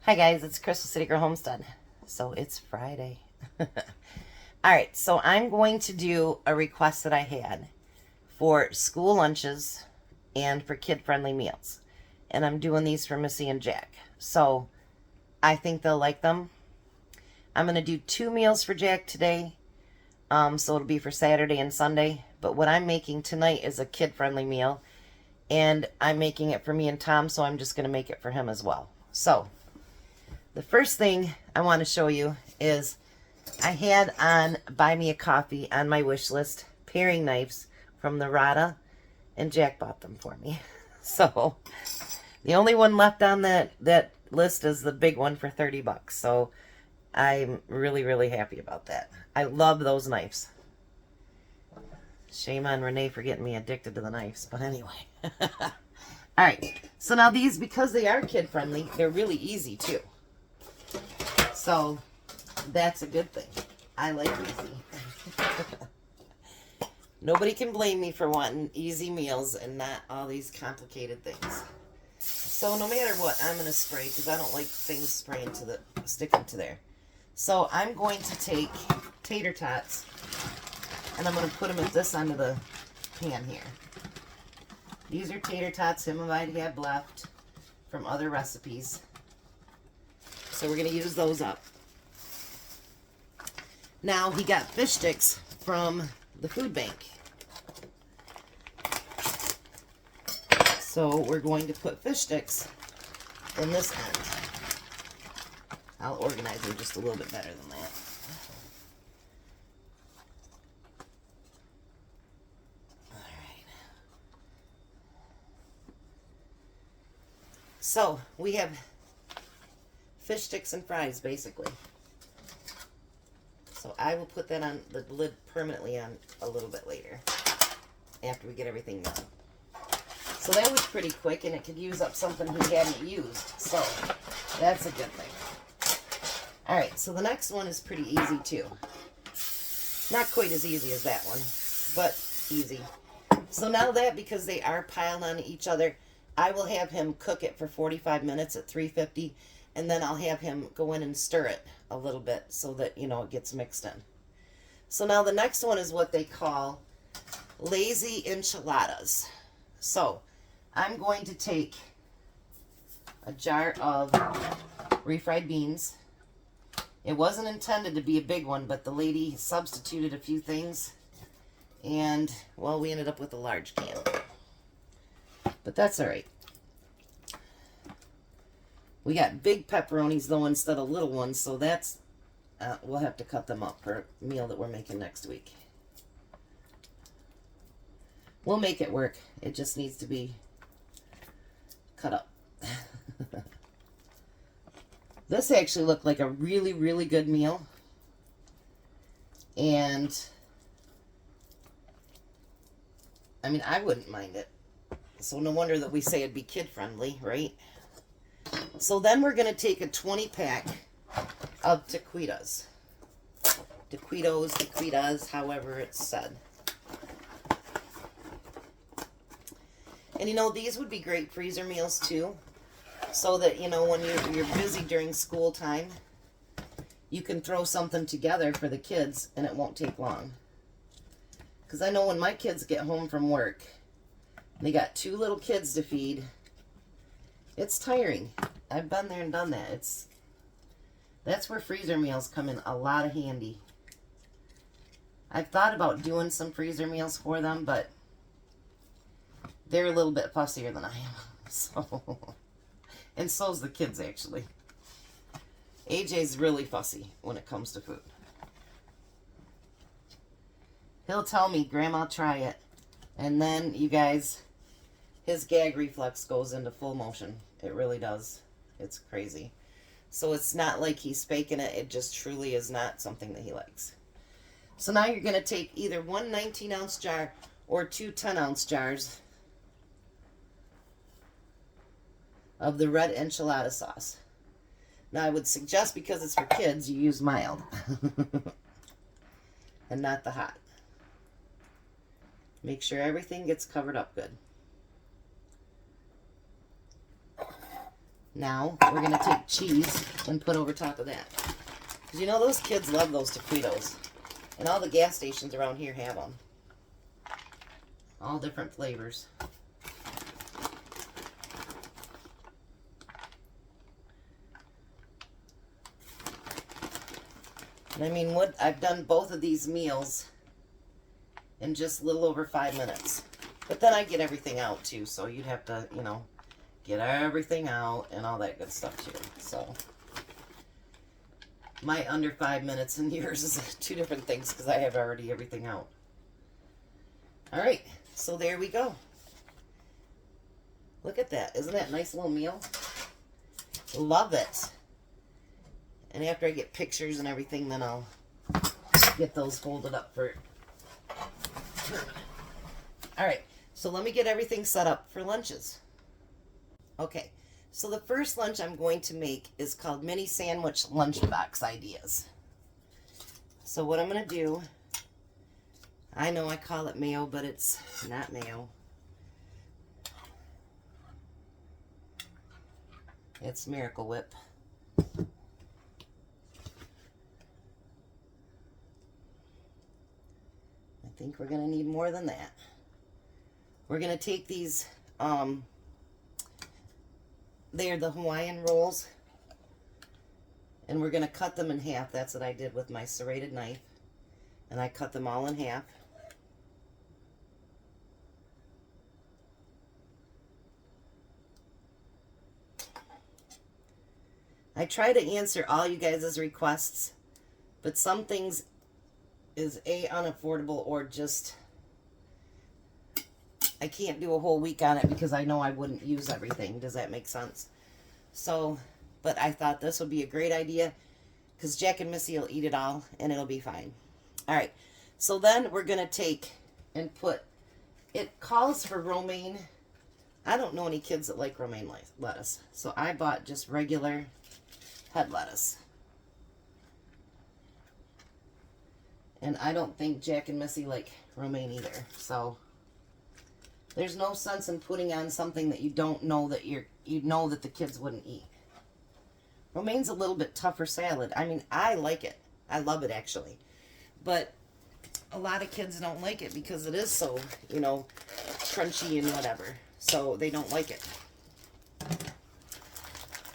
Hi guys, it's Crystal City Girl Homestead. So it's Friday. Alright, so I'm going to do a request that I had for school lunches and for kid-friendly meals. And I'm doing these for Missy and Jack. So I think they'll like them. I'm going to do 2 meals for Jack today. So it'll be for Saturday and Sunday. But what I'm making tonight is a kid-friendly meal. And I'm making it for me and Tom, so I'm just going to make it for him as well. So the first thing I want to show you is I had on Buy Me a Coffee on my wish list paring knives from the Rada, and Jack bought them for me. So the only one left on that list is the big one for 30 bucks. So I'm really, really happy about that. I love those knives. Shame on Renee for getting me addicted to the knives, but anyway. Alright, so now these, because they are kid-friendly, they're really easy too. So that's a good thing. I like easy. Nobody can blame me for wanting easy meals and not all these complicated things. So no matter what, I'm going to spray because I don't like things spraying sticking to there. So I'm going to take tater tots and I'm going to put them at this end of the pan here. These are tater tots him and I'd had left from other recipes. So we're going to use those up. Now he got fish sticks from the food bank. So we're going to put fish sticks in this end. I'll organize them just a little bit better than that. Alright. So we have fish sticks and fries, basically. So I will put that on the lid permanently on a little bit later, after we get everything done. So that was pretty quick, and it could use up something he hadn't used. So that's a good thing. Alright, so the next one is pretty easy too. Not quite as easy as that one, but easy. So now that, because they are piled on each other, I will have him cook it for 45 minutes at 350. And then I'll have him go in and stir it a little bit so that, you know, it gets mixed in. So now the next one is what they call lazy enchiladas. So I'm going to take a jar of refried beans. It wasn't intended to be a big one, but the lady substituted a few things. And, well, we ended up with a large can. But that's all right. We got big pepperonis, though, instead of little ones, so that's, we'll have to cut them up for a meal that we're making next week. We'll make it work. It just needs to be cut up. This actually looked like a really, really good meal. And, I mean, I wouldn't mind it. So no wonder that we say it'd be kid-friendly, right? So then we're going to take a 20-pack of taquitos. Taquitos, however it's said. And you know, these would be great freezer meals too. So that, you know, when you're busy during school time, you can throw something together for the kids and it won't take long. Because I know when my kids get home from work, they got 2 little kids to feed. It's tiring. I've been there and done that. That's where freezer meals come in a lot of handy. I've thought about doing some freezer meals for them, but they're a little bit fussier than I am. So, and so's the kids, actually. AJ's really fussy when it comes to food. He'll tell me, Grandma, try it. And then, you guys, his gag reflex goes into full motion. It really does. It's crazy. So it's not like he's faking it. It just truly is not something that he likes. So now you're going to take either one 19-ounce jar or 2 10-ounce jars of the red enchilada sauce. Now I would suggest, because it's for kids, you use mild. And not the hot. Make sure everything gets covered up good. Now, we're going to take cheese and put over top of that. Because you know, those kids love those taquitos. And all the gas stations around here have them. All different flavors. And I mean, what I've done both of these meals in just a little over 5 minutes. But then I get everything out too, so you'd have to, you know, get everything out and all that good stuff too. So my under 5 minutes and yours is two different things because I have already everything out. All right, so there we go. Look at that. Isn't that a nice little meal? Love it. And after I get pictures and everything, then I'll get those folded up for... All right, so let me get everything set up for lunches. Okay, so the first lunch I'm going to make is called Mini Sandwich Lunchbox Ideas. So what I'm going to do, I know I call it mayo, but it's not mayo. It's Miracle Whip. I think we're going to need more than that. We're going to take these, they're the Hawaiian rolls, and we're going to cut them in half. That's what I did with my serrated knife, and I cut them all in half. I try to answer all you guys' requests, but some things is A, unaffordable, or just I can't do a whole week on it because I know I wouldn't use everything. Does that make sense? So, but I thought this would be a great idea because Jack and Missy will eat it all and it'll be fine. All right, so then we're going to take and put, it calls for romaine. I don't know any kids that like romaine lettuce, so I bought just regular head lettuce. And I don't think Jack and Missy like romaine either, so there's no sense in putting on something that you don't know that you know that the kids wouldn't eat. Romaine's a little bit tougher salad. I mean, I like it. I love it actually. But a lot of kids don't like it because it is so, you know, crunchy and whatever. So they don't like it.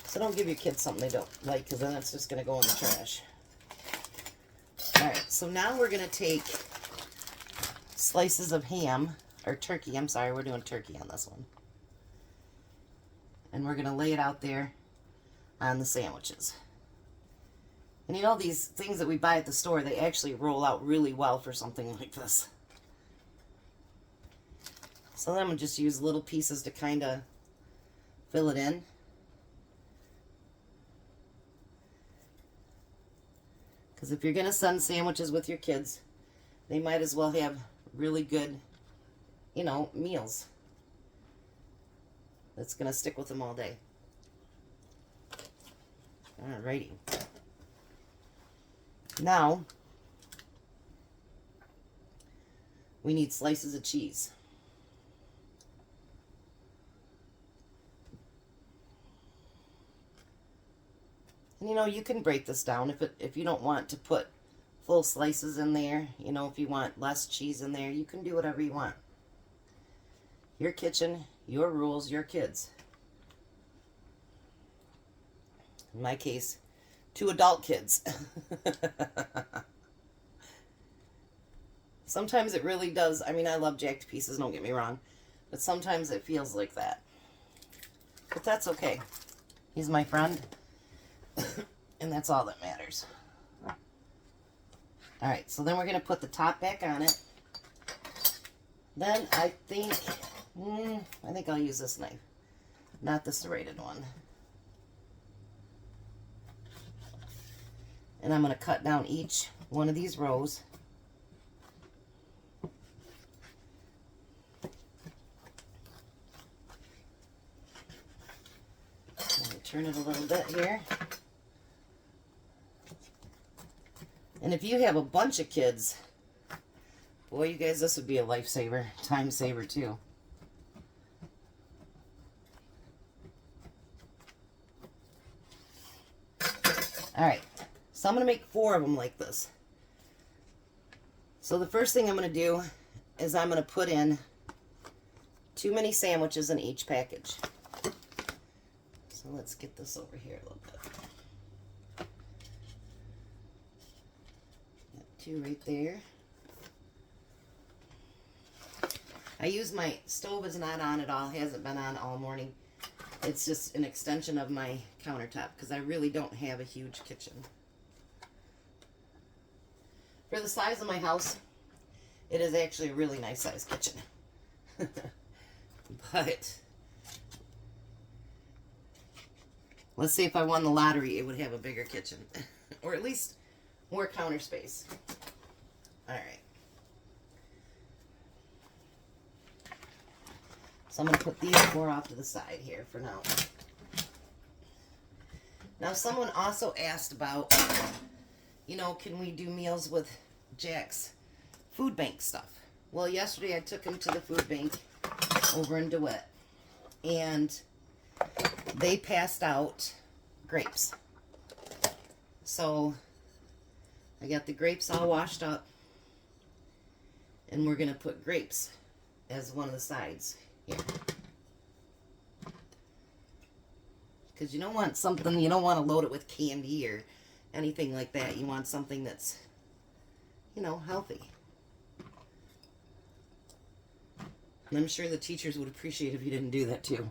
So don't give your kids something they don't like because then it's just going to go in the trash. Alright, so now we're going to take slices of ham. Or turkey, I'm sorry, we're doing turkey on this one. And we're going to lay it out there on the sandwiches. And you know, these things that we buy at the store, they actually roll out really well for something like this. So then I'm going to just use little pieces to kind of fill it in. Because if you're going to send sandwiches with your kids, they might as well have really good, you know, meals. That's going to stick with them all day. Alrighty. Now, we need slices of cheese. And you know, you can break this down if you don't want to put full slices in there. You know, if you want less cheese in there, you can do whatever you want. Your kitchen, your rules, your kids. In my case, 2 adult kids. Sometimes it really does. I mean, I love jacked pieces, don't get me wrong. But sometimes it feels like that. But that's okay. He's my friend. And that's all that matters. Alright, so then we're going to put the top back on it. Then I think I'll use this knife, not the serrated one. And I'm going to cut down each one of these rows. Turn it a little bit here. And if you have a bunch of kids, boy, you guys, this would be a lifesaver, time saver too. All right, so I'm going to make 4 of them like this. So the first thing I'm going to do is I'm going to put in 2 mini sandwiches in each package. So let's get this over here a little bit. Got 2 right there. I use my stove is not on at all, hasn't been on all morning. It's just an extension of my countertop because I really don't have a huge kitchen. For the size of my house, it is actually a really nice size kitchen. But let's see, if I won the lottery, it would have a bigger kitchen. Or at least more counter space. Alright. So I'm going to put these 4 off to the side here for now. Now someone also asked about, you know, can we do meals with Jack's food bank stuff? Well, yesterday I took him to the food bank over in DeWitt, and they passed out grapes. So I got the grapes all washed up, and we're going to put grapes as one of the sides here. Because you don't want something, you don't want to load it with candy or anything like that. You want something that's, you know, healthy. And I'm sure the teachers would appreciate if you didn't do that too.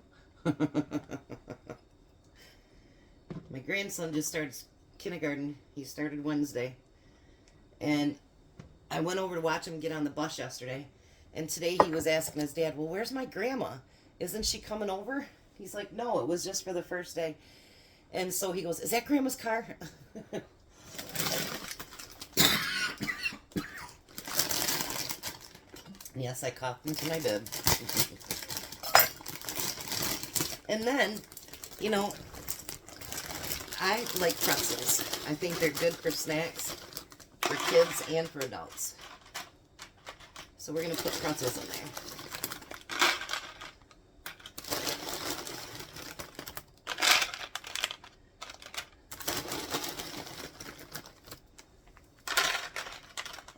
My grandson just started kindergarten. He started Wednesday. And I went over to watch him get on the bus yesterday. And today he was asking his dad, well, where's my grandma? Isn't she coming over? He's like, no, it was just for the first day. And so he goes, is that grandma's car? Yes, I coughed into my bib. And then, you know, I like pretzels. I think they're good for snacks, for kids, and for adults. So we're going to put pretzels in there.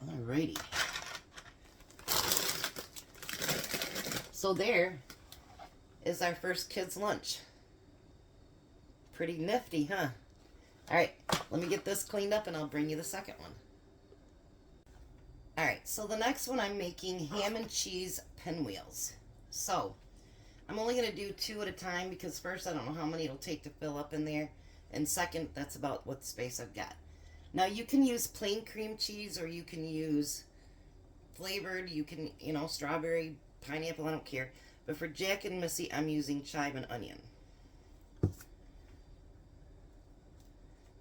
Alrighty. So there is our first kid's lunch. Pretty nifty, huh? Alright, let me get this cleaned up and I'll bring you the second one. Alright, so the next one I'm making ham and cheese pinwheels. So, I'm only going to do 2 at a time because first, I don't know how many it'll take to fill up in there. And second, that's about what space I've got. Now, you can use plain cream cheese or you can use flavored. You can, you know, strawberry, pineapple, I don't care. But for Jack and Missy, I'm using chive and onion.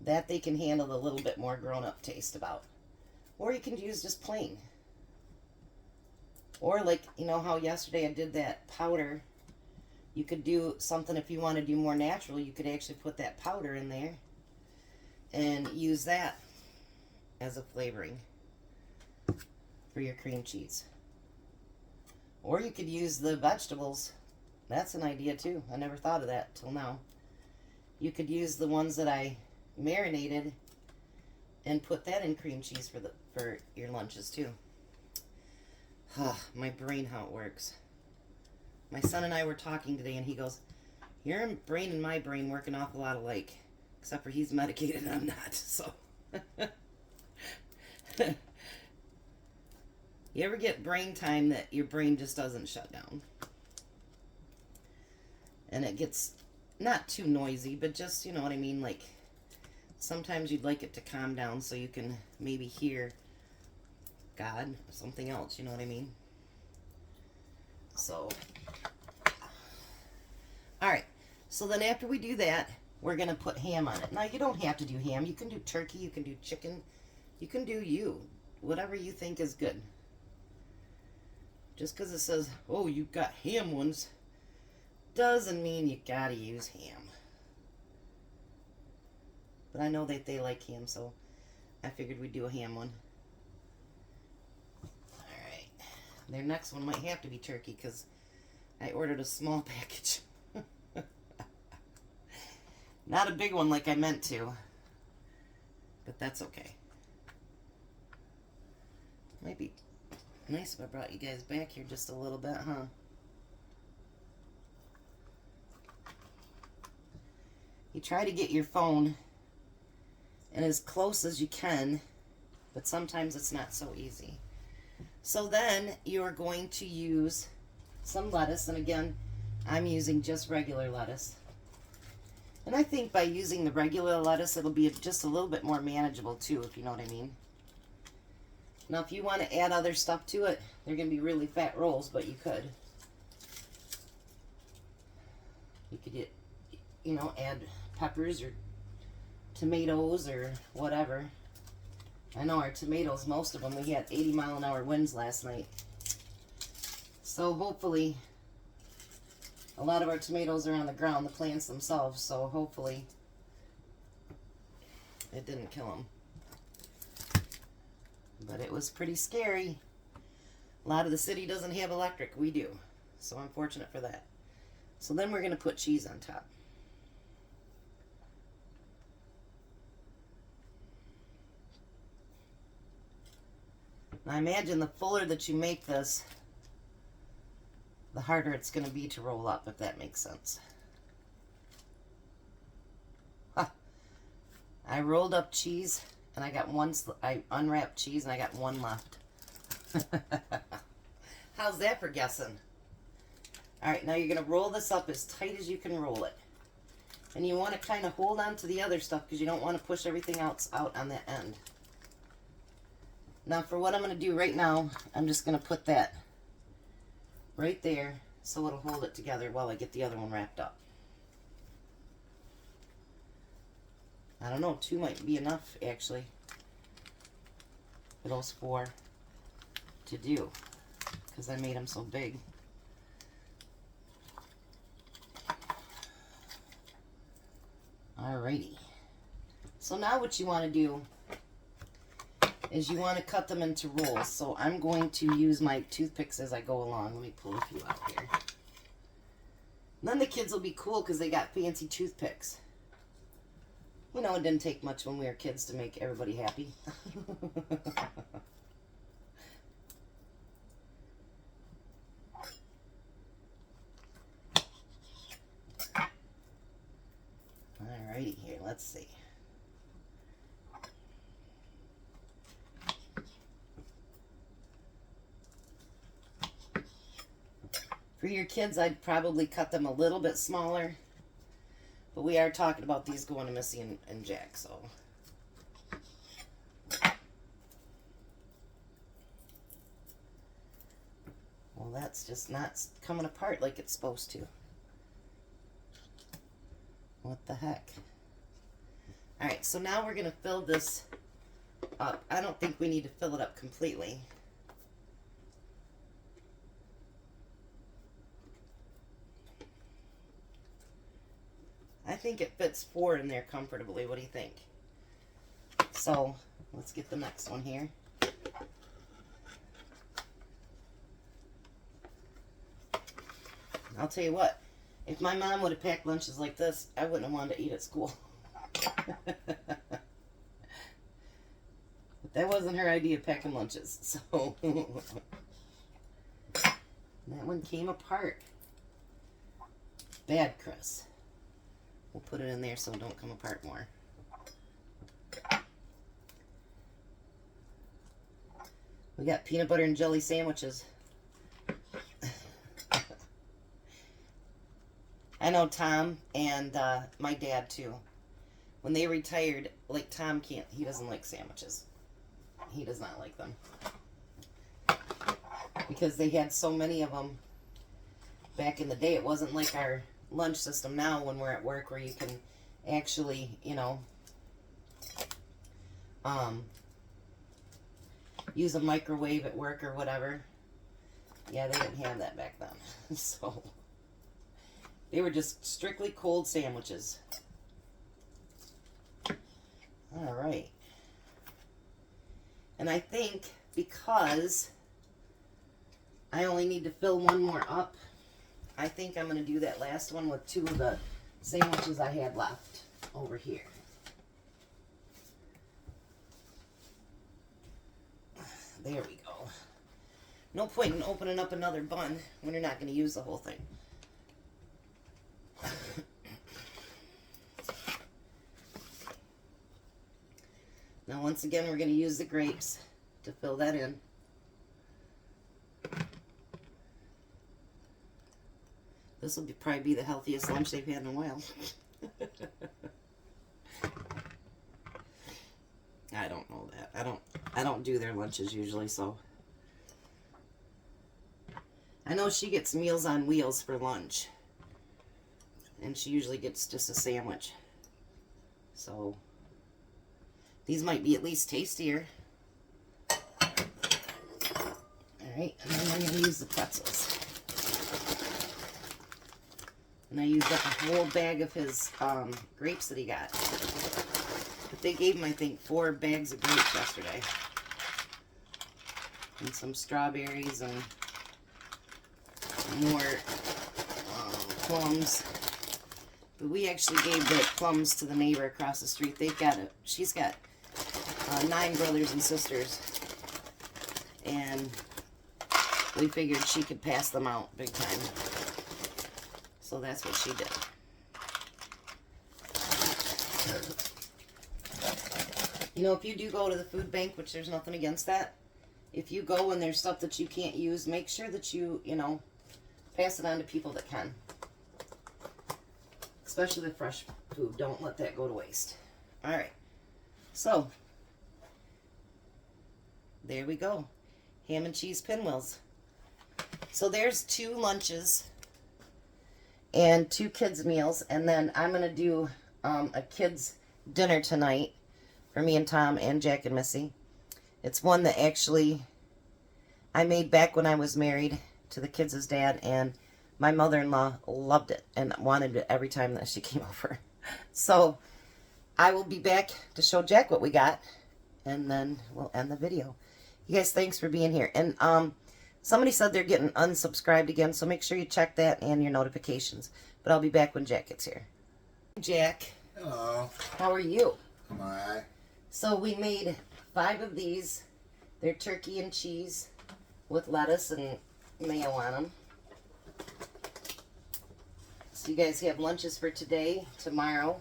That they can handle a little bit more grown-up taste about. Or you can use just plain. Or like, you know how yesterday I did that powder. You could do something if you want to do more natural. You could actually put that powder in there and use that as a flavoring for your cream cheese. Or you could use the vegetables. That's an idea too. I never thought of that till now. You could use the ones that I marinated and put that in cream cheese for your lunches too. My brain, how it works. My son and I were talking today and he goes, your brain and my brain work an awful lot alike, except for he's medicated and I'm not. So you ever get brain time that your brain just doesn't shut down? And it gets not too noisy, but just, you know what I mean, like sometimes you'd like it to calm down so you can maybe hear God or something else, you know what I mean? So, alright, so then after we do that, we're going to put ham on it. Now, you don't have to do ham. You can do turkey, you can do chicken, you can do whatever you think is good. Just because it says, oh, you've got ham ones, doesn't mean you gotta use ham. But I know that they like ham, so I figured we'd do a ham one. Alright. Their next one might have to be turkey because I ordered a small package. Not a big one like I meant to. but that's okay. Might be nice if I brought you guys back here just a little bit, huh? You try to get your phone in as close as you can, but sometimes it's not so easy. So then you're going to use some lettuce, and again, I'm using just regular lettuce. And I think by using the regular lettuce, it'll be just a little bit more manageable too, if you know what I mean. Now, if you want to add other stuff to it, they're going to be really fat rolls, but you could. You could get, you know, add peppers or tomatoes or whatever. I know our tomatoes, most of them, we had 80-mile-an-hour winds last night. So hopefully, a lot of our tomatoes are on the ground, the plants themselves, so hopefully it didn't kill them. But it was pretty scary. A lot of the city doesn't have electric. We do. So I'm fortunate for that. So then we're going to put cheese on top. Now I imagine the fuller that you make this, the harder it's going to be to roll up, if that makes sense. Huh. I rolled up cheese, and I got one, I unwrapped cheese, and I got one left. How's that for guessing? Alright, now you're going to roll this up as tight as you can roll it. And you want to kind of hold on to the other stuff, because you don't want to push everything else out on that end. Now for what I'm going to do right now, I'm just going to put that right there so it'll hold it together while I get the other one wrapped up. I don't know, 2 might be enough actually for those 4 to do, because I made them so big. Alrighty. So now what you want to do is you want to cut them into rolls. So I'm going to use my toothpicks as I go along. Let me pull a few out here. Then the kids will be cool because they got fancy toothpicks. You know, it didn't take much when we were kids to make everybody happy. Alrighty, here, let's see. For your kids, I'd probably cut them a little bit smaller. But we are talking about these going to Missy and Jack, so. Well, that's just not coming apart like it's supposed to. What the heck? Alright, so now we're going to fill this up. I don't think we need to fill it up completely. I think it fits 4 in there comfortably. What do you think? So, let's get the next one here. I'll tell you what, if my mom would have packed lunches like this, I wouldn't have wanted to eat at school. But that wasn't her idea of packing lunches, so that one came apart. Bad, Chris. We'll put it in there so it don't come apart more. We got peanut butter and jelly sandwiches. I know Tom and my dad too. When they retired, like Tom can't, he doesn't like sandwiches. He does not like them. Because they had so many of them back in the day. It wasn't like our lunch system now when we're at work where you can actually, you know, use a microwave at work or whatever. Yeah, they didn't have that back then. So they were just strictly cold sandwiches. All right. And I think because I only need to fill one more up, I think I'm going to do that last one with 2 of the sandwiches I had left over here. There we go. No point in opening up another bun when you're not going to use the whole thing. Now once again, we're going to use the grapes to fill that in. This will probably be the healthiest lunch they've had in a while. I don't know that. I don't do their lunches usually, so. I know she gets Meals on Wheels for lunch. And she usually gets just a sandwich. So these might be at least tastier. Alright, and then we're going to use the pretzels. And I used up a whole bag of his grapes that he got. But they gave him, I think, 4 bags of grapes yesterday. And some strawberries and more plums. But we actually gave the plums to the neighbor across the street. She's got 9 brothers and sisters. And we figured she could pass them out big time. So that's what she did. You know, if you do go to the food bank, which there's nothing against that, if you go and there's stuff that you can't use, make sure that you know, pass it on to people that can. Especially the fresh food. Don't let that go to waste. Alright. So, there we go. Ham and cheese pinwheels. So there's 2 lunches and 2 kids' meals. And then I'm going to do a kids' dinner tonight for me and Tom and Jack and Missy. It's one that actually I made back when I was married to the kids' dad, and my mother-in-law loved it and wanted it every time that she came over. So I will be back to show Jack what we got, and then we'll end the video. You guys, thanks for being here. And somebody said they're getting unsubscribed again, so make sure you check that and your notifications. But I'll be back when Jack gets here. Jack. Hello. How are you? I'm alright. So we made 5 of these. They're turkey and cheese with lettuce and mayo on them. So you guys have lunches for today, tomorrow,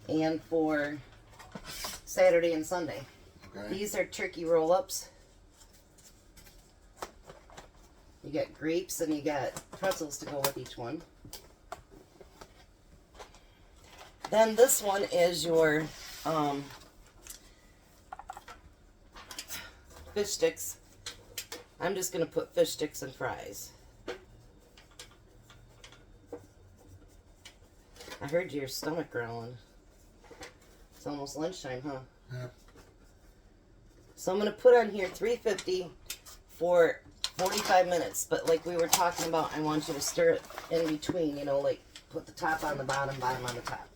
and for Saturday and Sunday. Okay. These are turkey roll-ups. You got grapes and you got pretzels to go with each one. Then this one is your fish sticks. I'm just going to put fish sticks and fries. I heard your stomach growling. It's almost lunchtime, huh? Yeah. So I'm going to put on here $3.50 for 45 minutes. But like we were talking about, I want you to stir it in between, you know, like put the top on the bottom, bottom on the top.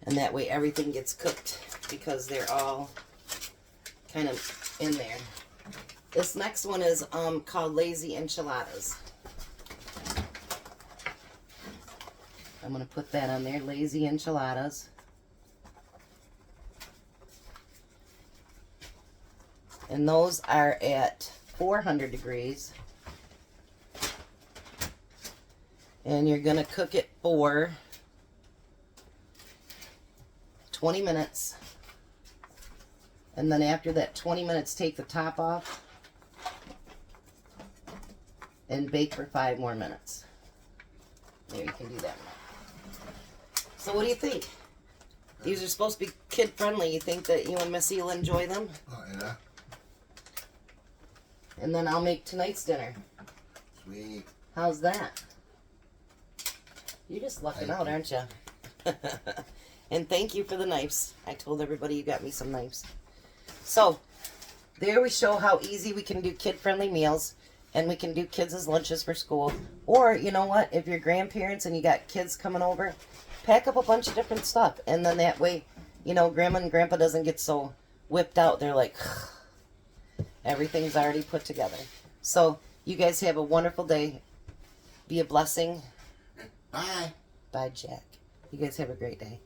And that way everything gets cooked because they're all kind of in there. This next one is called lazy enchiladas. I'm going to put that on there, lazy enchiladas. And those are at 400 degrees. And you're going to cook it for 20 minutes. And then after that 20 minutes, take the top off and bake for 5 more minutes. There, you can do that. So what do you think? These are supposed to be kid-friendly. You think that you and Missy will enjoy them? Oh, yeah. And then I'll make tonight's dinner. Sweet. How's that? You're just lucking out, aren't you? And thank you for the knives. I told everybody you got me some knives. So, there we show how easy we can do kid-friendly meals. And we can do kids' lunches for school. Or, you know what? If you're grandparents and you got kids coming over, pack up a bunch of different stuff. And then that way, you know, Grandma and Grandpa doesn't get so whipped out. They're like, everything's already put together. So, you guys have a wonderful day. Be a blessing. Bye. Bye, Jack. You guys have a great day.